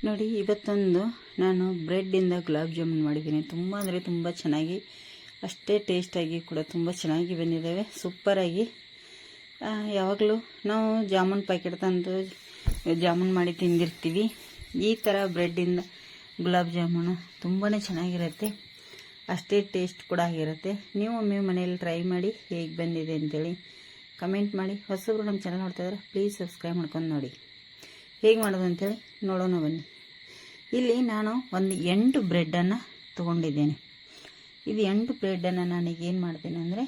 ನೋಡಿ, ಇವತ್ತೊಂದು ನಾನು ಬ್ರೆಡ್ಡಿಂದ ಗುಲಾಬ್ ಜಾಮೂನ್ ಮಾಡಿದ್ದೀನಿ. ತುಂಬ ಅಂದರೆ ತುಂಬ ಚೆನ್ನಾಗಿ, ಅಷ್ಟೇ ಟೇಸ್ಟಾಗಿ ಕೂಡ ತುಂಬ ಚೆನ್ನಾಗಿ ಬಂದಿದ್ದಾವೆ. ಸೂಪರಾಗಿ. ಯಾವಾಗಲೂ ನಾವು ಜಾಮೂನ್ ಪ್ಯಾಕೆಟ್ ತಂದು ಜಾಮೂನ್ ಮಾಡಿ ತಿಂದಿರ್ತೀವಿ. ಈ ಥರ ಬ್ರೆಡ್ಡಿಂದ ಗುಲಾಬ್ ಜಾಮೂನು ತುಂಬಾ ಚೆನ್ನಾಗಿರುತ್ತೆ, ಅಷ್ಟೇ ಟೇಸ್ಟ್ ಕೂಡ ಆಗಿರುತ್ತೆ. ನೀವು ಒಮ್ಮೆ ಮನೆಯಲ್ಲಿ ಟ್ರೈ ಮಾಡಿ ಹೇಗೆ ಬಂದಿದೆ ಅಂತೇಳಿ ಕಮೆಂಟ್ ಮಾಡಿ. ಹೊಸಬ್ರು ನಮ್ಮ ಚಾನಲ್ ನೋಡ್ತಾಯಿದ್ರೆ ಪ್ಲೀಸ್ ಸಬ್ಸ್ಕ್ರೈಬ್ ಮಾಡ್ಕೊಂಡು ನೋಡಿ. ಹೇಗೆ ಮಾಡೋದು ಅಂತೇಳಿ ನೋಡೋಣ ಬನ್ನಿ. ಇಲ್ಲಿ ನಾನು ಒಂದು 8 ಬ್ರೆಡ್ಡನ್ನು ತೊಗೊಂಡಿದ್ದೇನೆ. ಇದು 8 ಬ್ರೆಡ್ಡನ್ನು ನಾನೀಗ ಏನು ಮಾಡ್ತೀನಿ ಅಂದರೆ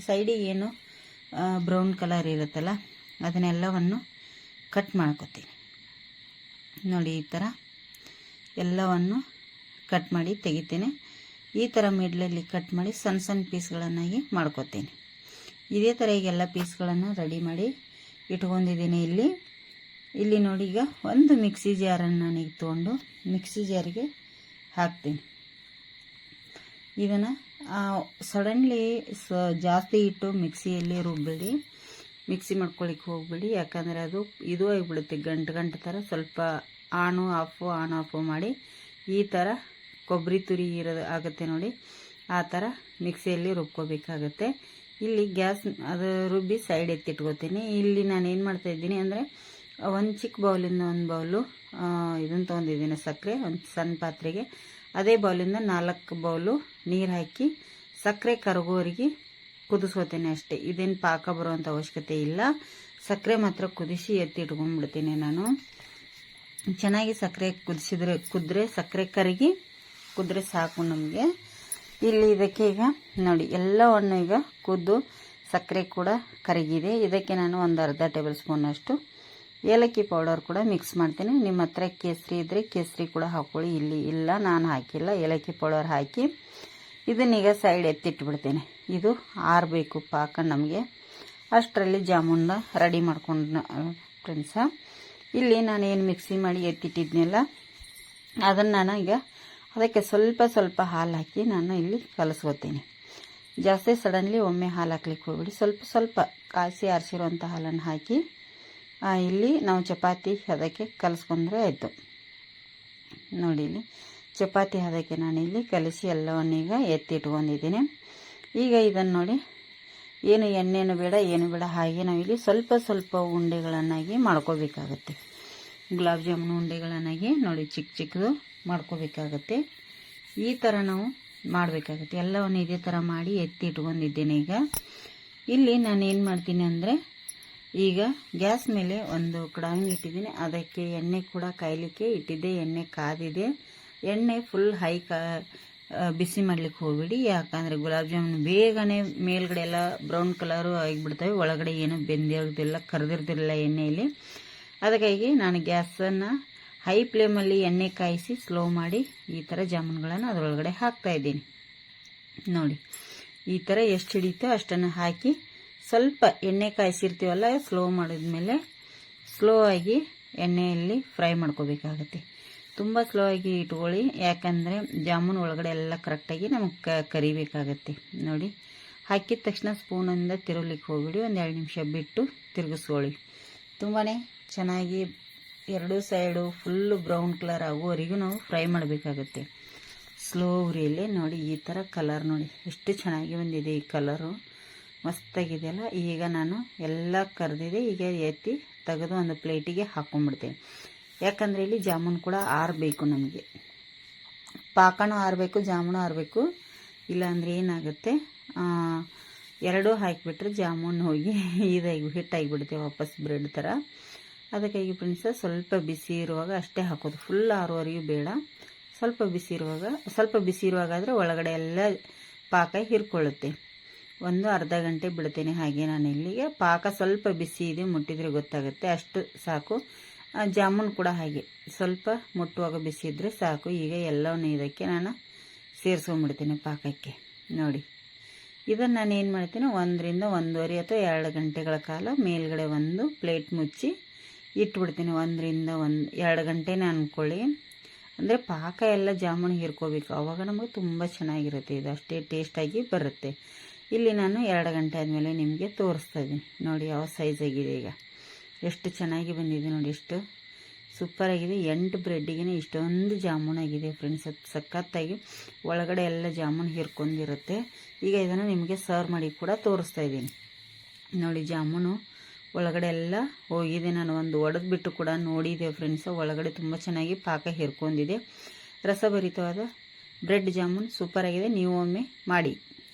ಸೈಡಿಗೆ ಏನು ಬ್ರೌನ್ ಕಲರ್ ಇರುತ್ತಲ್ಲ ಅದನ್ನೆಲ್ಲವನ್ನು ಕಟ್ ಮಾಡ್ಕೊತೀನಿ. ನೋಡಿ, ಈ ಥರ ಎಲ್ಲವನ್ನು ಕಟ್ ಮಾಡಿ ತೆಗಿತೇನೆ. ಈ ಥರ ಮಿಡ್ಲಲ್ಲಿ ಕಟ್ ಮಾಡಿ ಸಣ್ಣ ಸಣ್ಣ ಪೀಸ್ಗಳನ್ನಾಗಿ ಮಾಡ್ಕೊತೀನಿ. ಇದೇ ಥರ ಈಗೆಲ್ಲ ಪೀಸ್ಗಳನ್ನು ರೆಡಿ ಮಾಡಿ ಇಟ್ಕೊಂಡಿದ್ದೀನಿ. ಇಲ್ಲಿ ನೋಡಿ, ಈಗ ಒಂದು ಮಿಕ್ಸಿ ಜಾರನ್ನು ನಾನೀಗ ತೊಗೊಂಡು ಮಿಕ್ಸಿ ಜಾರಿಗೆ ಹಾಕ್ತೀನಿ. ಇದನ್ನು ಸಡನ್ಲಿ ಜಾಸ್ತಿ ಇಟ್ಟು ಮಿಕ್ಸಿಯಲ್ಲಿ ರುಬ್ಬೇಡಿ, ಮಿಕ್ಸಿ ಮಾಡ್ಕೊಳ್ಳಿಕ್ಕೆ ಹೋಗ್ಬೇಡಿ. ಯಾಕಂದರೆ ಅದು ಇದು ಆಗಿಬಿಡುತ್ತೆ, ಗಂಟು ಥರ. ಸ್ವಲ್ಪ ಆನ್ ಆಫು ಮಾಡಿ ಈ ಥರ ಕೊಬ್ಬರಿ ತುರಿ ಆಗುತ್ತೆ ನೋಡಿ, ಆ ಥರ ಮಿಕ್ಸಿಯಲ್ಲಿ ರುಬ್ಕೋಬೇಕಾಗತ್ತೆ. ಇಲ್ಲಿ ಗ್ಯಾಸ್ ಅದು ರುಬ್ಬಿ ಸೈಡ್ ಎತ್ತಿಟ್ಕೋತೀನಿ. ಇಲ್ಲಿ ನಾನು ಏನು ಮಾಡ್ತಾಯಿದ್ದೀನಿ ಅಂದರೆ ಒಂದು ಚಿಕ್ಕ ಬೌಲಿಂದ ಒಂದು ಬೌಲು ಇದನ್ನು ತೊಗೊಂಡಿದ್ದೀನಿ, ಸಕ್ಕರೆ. ಒಂದು ಸಣ್ಣ ಪಾತ್ರೆಗೆ ಅದೇ ಬೌಲಿಂದ 4 ಬೌಲು ನೀರು ಹಾಕಿ ಸಕ್ಕರೆ ಕರಗೋರಿಗೆ ಕುದಿಸ್ಕೋತೇನೆ ಅಷ್ಟೇ. ಇದೇನು ಪಾಕ ಬರುವಂಥ ಅವಶ್ಯಕತೆ ಇಲ್ಲ. ಸಕ್ಕರೆ ಮಾತ್ರ ಕುದಿಸಿ ಎತ್ತಿಟ್ಕೊಂಡ್ಬಿಡ್ತೀನಿ ನಾನು. ಚೆನ್ನಾಗಿ ಸಕ್ಕರೆ ಕುದ್ರೆ ಸಕ್ಕರೆ ಕರಗಿ ಕುದ್ರೆ ಸಾಕು ನಮಗೆ. ಇಲ್ಲಿ ಇದಕ್ಕೆ ಈಗ ನೋಡಿ, ಎಲ್ಲವನ್ನು ಈಗ ಕುದ್ದು ಸಕ್ಕರೆ ಕೂಡ ಕರಗಿದೆ. ಇದಕ್ಕೆ ನಾನು ಒಂದು ಅರ್ಧ ಟೇಬಲ್ ಸ್ಪೂನಷ್ಟು ಏಲಕ್ಕಿ ಪೌಡರ್ ಕೂಡ ಮಿಕ್ಸ್ ಮಾಡ್ತೀನಿ. ನಿಮ್ಮ ಹತ್ರ ಕೇಸರಿ ಇದ್ದರೆ ಕೇಸರಿ ಕೂಡ ಹಾಕ್ಕೊಳ್ಳಿ. ಇಲ್ಲಿ ಇಲ್ಲ, ನಾನು ಹಾಕಿಲ್ಲ. ಏಲಕ್ಕಿ ಪೌಡರ್ ಹಾಕಿ ಇದನ್ನೀಗ ಸೈಡ್ ಎತ್ತಿಟ್ಬಿಡ್ತೇನೆ. ಇದು ಆರಬೇಕು ಪಾಕ ನಮಗೆ. ಅಷ್ಟರಲ್ಲಿ ಜಾಮೂನ್ನ ರೆಡಿ ಮಾಡ್ಕೊಂಡು ಫ್ರೆಂಡ್ಸ. ಇಲ್ಲಿ ನಾನೇನು ಮಿಕ್ಸಿ ಮಾಡಿ ಎತ್ತಿಟ್ಟಿದ್ನೆಲ್ಲ ಅದನ್ನು ನಾನು ಈಗ ಅದಕ್ಕೆ ಸ್ವಲ್ಪ ಹಾಲು ಹಾಕಿ ನಾನು ಇಲ್ಲಿ ಕಲಸ್ಕೋತೀನಿ. ಜಾಸ್ತಿ ಸಡನ್ಲಿ ಒಮ್ಮೆ ಹಾಲು ಹಾಕ್ಲಿಕ್ಕೆ ಹೋಗ್ಬಿಡಿ. ಸ್ವಲ್ಪ ಕಾಯಿಸಿ ಆರಿಸಿರುವಂಥ ಹಾಲನ್ನು ಹಾಕಿ ಇಲ್ಲಿ ನಾವು ಚಪಾತಿ ಹದಕ್ಕೆ ಕಲಿಸ್ಕೊಂಡ್ರೆ ಆಯಿತು. ನೋಡಿ, ಇಲ್ಲಿ ಚಪಾತಿ ಹದಕ್ಕೆ ನಾನಿಲ್ಲಿ ಕಲಿಸಿ ಎಲ್ಲವನ್ನೀಗ ಎತ್ತಿಟ್ಕೊಂಡಿದ್ದೀನಿ. ಈಗ ಇದನ್ನು ನೋಡಿ, ಏನು ಎಣ್ಣೆನೂ ಬೇಡ ಏನು ಬೇಡ, ಹಾಗೆ ನಾವಿಲ್ಲಿ ಸ್ವಲ್ಪ ಉಂಡೆಗಳನ್ನಾಗಿ ಮಾಡ್ಕೋಬೇಕಾಗತ್ತೆ. ಗುಲಾಬ್ ಜಾಮೂನು ಉಂಡೆಗಳನ್ನಾಗಿ ನೋಡಿ ಚಿಕ್ಕದು ಮಾಡ್ಕೋಬೇಕಾಗತ್ತೆ. ಈ ಥರ ನಾವು ಮಾಡಬೇಕಾಗತ್ತೆ. ಎಲ್ಲವನ್ನು ಇದೇ ಥರ ಮಾಡಿ ಎತ್ತಿಟ್ಕೊಂಡಿದ್ದೇನೆ. ಈಗ ಇಲ್ಲಿ ನಾನು ಏನು ಮಾಡ್ತೀನಿ ಅಂದರೆ, ಈಗ ಗ್ಯಾಸ್ ಮೇಲೆ ಒಂದು ಕಡಾಯಿ ಇಟ್ಟಿದ್ದೀನಿ. ಅದಕ್ಕೆ ಎಣ್ಣೆ ಕೂಡ ಕಾಯಲಿಕ್ಕೆ ಇಟ್ಟಿದ್ದೆ. ಎಣ್ಣೆ ಕಾದಿದೆ. ಎಣ್ಣೆ ಫುಲ್ ಹೈ ಬಿಸಿ ಮಾಡ್ಲಿಕ್ಕೆ ಹೋಗ್ಬಿಡಿ. ಯಾಕಂದರೆ ಗುಲಾಬ್ ಜಾಮೂನು ಬೇಗನೆ ಮೇಲ್ಗಡೆ ಎಲ್ಲ ಬ್ರೌನ್ ಕಲರು ಆಗಿಬಿಡ್ತವೆ, ಒಳಗಡೆ ಏನು ಬೆಂದಿರೋದಿಲ್ಲ, ಕರೆದಿರ್ತಿರಲಿಲ್ಲ ಎಣ್ಣೆಯಲ್ಲಿ. ಅದಕ್ಕಾಗಿ ನಾನು ಗ್ಯಾಸನ್ನು ಹೈ ಫ್ಲೇಮಲ್ಲಿ ಎಣ್ಣೆ ಕಾಯಿಸಿ ಸ್ಲೋ ಮಾಡಿ ಈ ಥರ ಜಾಮೂನುಗಳನ್ನು ಅದರೊಳಗಡೆ ಹಾಕ್ತಾಯಿದ್ದೀನಿ. ನೋಡಿ, ಈ ಥರ ಎಷ್ಟು ಹಿಡಿತೋ ಅಷ್ಟನ್ನು ಹಾಕಿ ಸ್ವಲ್ಪ ಎಣ್ಣೆ ಕಾಯಿಸಿರ್ತೀವಲ್ಲ, ಸ್ಲೋ ಮಾಡಿದ್ಮೇಲೆ ಸ್ಲೋ ಆಗಿ ಎಣ್ಣೆಯಲ್ಲಿ ಫ್ರೈ ಮಾಡ್ಕೋಬೇಕಾಗತ್ತೆ. ತುಂಬ ಸ್ಲೋ ಆಗಿ ಇಟ್ಕೊಳ್ಳಿ, ಯಾಕಂದರೆ ಜಾಮೂನು ಒಳಗಡೆ ಎಲ್ಲ ಕರೆಕ್ಟಾಗಿ ನಮಗೆ ಕರಿಬೇಕಾಗತ್ತೆ. ನೋಡಿ, ಹಾಕಿದ ತಕ್ಷಣ ಸ್ಪೂನಿಂದ ತಿರುಗಲಿಕ್ಕೆ ಹೋಗ್ಬಿಡಿ. ಒಂದು 2 ನಿಮಿಷ ಬಿಟ್ಟು ತಿರುಗಿಸ್ಕೊಳ್ಳಿ. ತುಂಬಾ ಚೆನ್ನಾಗಿ ಎರಡೂ ಸೈಡು ಫುಲ್ಲು ಬ್ರೌನ್ ಕಲರ್ ಆಗುವವರೆಗೂ ನಾವು ಫ್ರೈ ಮಾಡಬೇಕಾಗತ್ತೆ ಸ್ಲೋ ಉರಿಯಲ್ಲಿ. ನೋಡಿ, ಈ ಥರ ಕಲರ್ ನೋಡಿ ಎಷ್ಟು ಚೆನ್ನಾಗಿ ಬಂದಿದೆ. ಈ ಕಲರು ಮಸ್ತಾಗಿದೆಯಲ್ಲ. ಈಗ ನಾನು ಎಲ್ಲ ಕರೆದಿದೆ. ಈಗ ಎತ್ತಿ ತೆಗೆದು ಒಂದು ಪ್ಲೇಟಿಗೆ ಹಾಕ್ಕೊಂಡ್ಬಿಡ್ತೇನೆ. ಯಾಕಂದರೆ ಇಲ್ಲಿ ಜಾಮೂನು ಕೂಡ ಆರಬೇಕು, ನಮಗೆ ಪಾಕನೂ ಆರಬೇಕು, ಜಾಮೂನು ಆರಬೇಕು. ಇಲ್ಲಾಂದರೆ ಏನಾಗುತ್ತೆ, ಎರಡೂ ಹಾಕಿಬಿಟ್ರೆ ಜಾಮೂನು ಹೋಗಿ ಹಿಟ್ಟಾಗಿಬಿಡುತ್ತೆ ವಾಪಸ್ ಬ್ರೆಡ್ ಥರ. ಅದಕ್ಕಾಗಿ ಫ್ರೆಂಡ್ಸ ಸ್ವಲ್ಪ ಬಿಸಿ ಇರುವಾಗ ಅಷ್ಟೇ ಹಾಕೋದು, ಫುಲ್ ಆರೋವರೆಗೂ ಬೇಡ. ಸ್ವಲ್ಪ ಬಿಸಿ ಇರುವಾಗ ಆದರೆ ಒಳಗಡೆ ಎಲ್ಲ ಪಾಕ ಹಿರ್ಕೊಳ್ಳುತ್ತೆ. ಒಂದು ಅರ್ಧ ಗಂಟೆ ಬಿಡ್ತೇನೆ ಹಾಗೆ ನಾನು. ಇಲ್ಲಿಗೆ ಪಾಕ ಸ್ವಲ್ಪ ಬಿಸಿ ಇದೆ, ಮುಟ್ಟಿದರೆ ಗೊತ್ತಾಗುತ್ತೆ, ಅಷ್ಟು ಸಾಕು. ಜಾಮೂನು ಕೂಡ ಹಾಗೆ ಸ್ವಲ್ಪ ಮುಟ್ಟುವಾಗ ಬಿಸಿ ಇದ್ದರೆ ಸಾಕು. ಈಗ ಎಲ್ಲವನ್ನು ಇದಕ್ಕೆ ನಾನು ಸೇರಿಸ್ಕೊಂಡ್ಬಿಡ್ತೀನಿ ಪಾಕಕ್ಕೆ. ನೋಡಿ, ಇದನ್ನು ನಾನು ಏನು ಮಾಡ್ತೀನಿ, 1 ರಿಂದ 1.5 ಅಥವಾ 2 ಗಂಟೆಗಳ ಕಾಲ ಮೇಲ್ಗಡೆ ಒಂದು ಪ್ಲೇಟ್ ಮುಚ್ಚಿ ಇಟ್ಬಿಡ್ತೀನಿ. 1 ರಿಂದ 2 ಗಂಟೆನೇ ಅಂದ್ಕೊಳ್ಳಿ. ಅಂದರೆ ಪಾಕ ಎಲ್ಲ ಜಾಮೂನು ಹೀರ್ಕೋಬೇಕು, ಆವಾಗ ನಮಗೆ ತುಂಬ ಚೆನ್ನಾಗಿರುತ್ತೆ. ಇದು ಅಷ್ಟೇ ಟೇಸ್ಟಾಗಿ ಬರುತ್ತೆ. ಇಲ್ಲಿ ನಾನು 2 ಗಂಟೆ ಆದಮೇಲೆ ನಿಮಗೆ ತೋರಿಸ್ತಾ ಇದ್ದೀನಿ. ನೋಡಿ ಯಾವ ಸೈಜ್ ಆಗಿದೆ, ಈಗ ಎಷ್ಟು ಚೆನ್ನಾಗಿ ಬಂದಿದೆ ನೋಡಿ. ಎಷ್ಟು ಸೂಪರಾಗಿದೆ. 8 ಬ್ರೆಡ್ಡಿಗೆ ಇಷ್ಟೊಂದು ಜಾಮೂನ್ ಆಗಿದೆ ಫ್ರೆಂಡ್ಸ್. ಅದು ಸಖತ್ತಾಗಿ ಒಳಗಡೆ ಎಲ್ಲ ಜಾಮೂನ್ ಹೀರ್ಕೊಂಡಿರುತ್ತೆ. ಈಗ ಇದನ್ನು ನಿಮಗೆ ಸರ್ವ್ ಮಾಡಿ ಕೂಡ ತೋರಿಸ್ತಾ ಇದ್ದೀನಿ ನೋಡಿ. ಜಾಮೂನು ಒಳಗಡೆ ಎಲ್ಲ ಹೋಗಿದೆ. ನಾನು ಒಂದು ಒಡೆದ್ಬಿಟ್ಟು ಕೂಡ ನೋಡಿದೆ ಫ್ರೆಂಡ್ಸ್. ಒಳಗಡೆ ತುಂಬ ಚೆನ್ನಾಗಿ ಪಾಕ ಹೀರ್ಕೊಂಡಿದೆ. ರಸಭರಿತವಾದ ಬ್ರೆಡ್ ಜಾಮೂನ್ ಸೂಪರಾಗಿದೆ. ನೀವು ಒಮ್ಮೆ ಮಾಡಿ.